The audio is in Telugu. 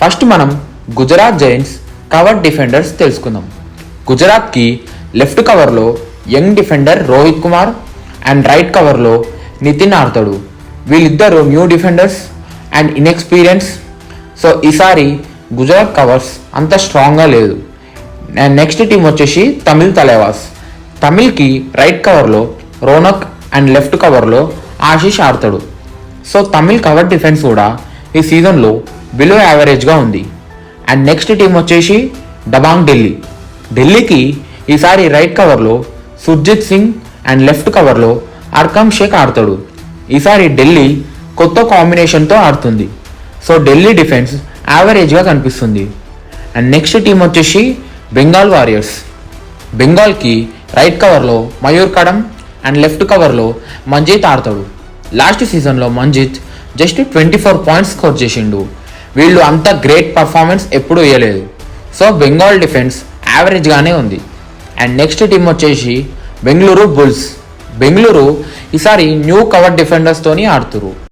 ఫస్ట్ మనం గుజరాత్ జైంట్స్ కవర్ డిఫెండర్స్ తెలుసుకుందాం. గుజరాత్కి లెఫ్ట్ కవర్లో young defender Rohit Kumar and right కవర్లో నితిన్ ఆడతాడు. వీళ్ళిద్దరు new defenders and inexperience. So ఈసారి గుజరాత్ కవర్స్ అంత స్ట్రాంగ్గా లేదు. అండ్ నెక్స్ట్ టీం వచ్చేసి తమిళ్ తలేవాస్. తమిళ్కి రైట్ కవర్లో రోనక్ అండ్ లెఫ్ట్ కవర్లో ఆశీష్ ఆడతాడు. సో తమిళ్ కవర్ డిఫెన్స్ కూడా ఈ సీజన్లో బిలో యావరేజ్గా ఉంది. అండ్ నెక్స్ట్ టీం వచ్చేసి దబాంగ్ ఢిల్లీ. ఢిల్లీకి ఈసారి రైట్ కవర్లో సుర్జిత్ సింగ్ అండ్ లెఫ్ట్ కవర్లో అర్కమ్ షేక్ ఆడతాడు. ఈసారి ఢిల్లీ కొత్త కాంబినేషన్తో ఆడుతుంది. సో ఢిల్లీ డిఫెన్స్ యావరేజ్గా కనిపిస్తుంది. అండ్ నెక్స్ట్ టీం వచ్చేసి బెంగాల్ వారియర్స్. బెంగాల్కి రైట్ కవర్లో మయూర్ కడమ్ అండ్ లెఫ్ట్ కవర్లో మంజిత్ ఆడతాడు. లాస్ట్ సీజన్లో మంజిత్ జస్ట్ 24 పాయింట్స్ స్కోర్ చేసిండు. వీళ్ళు అంత గ్రేట్ పర్ఫార్మెన్స్ ఎప్పుడూ వేయలేదు. సో బెంగాల్ డిఫెన్స్ యావరేజ్గానే ఉంది. అండ్ నెక్స్ట్ టీం వచ్చేసి బెంగళూరు బుల్స్. బెంగళూరు ఈసారి న్యూ కవర్ డిఫెండర్స్తోని ఆడుతురు.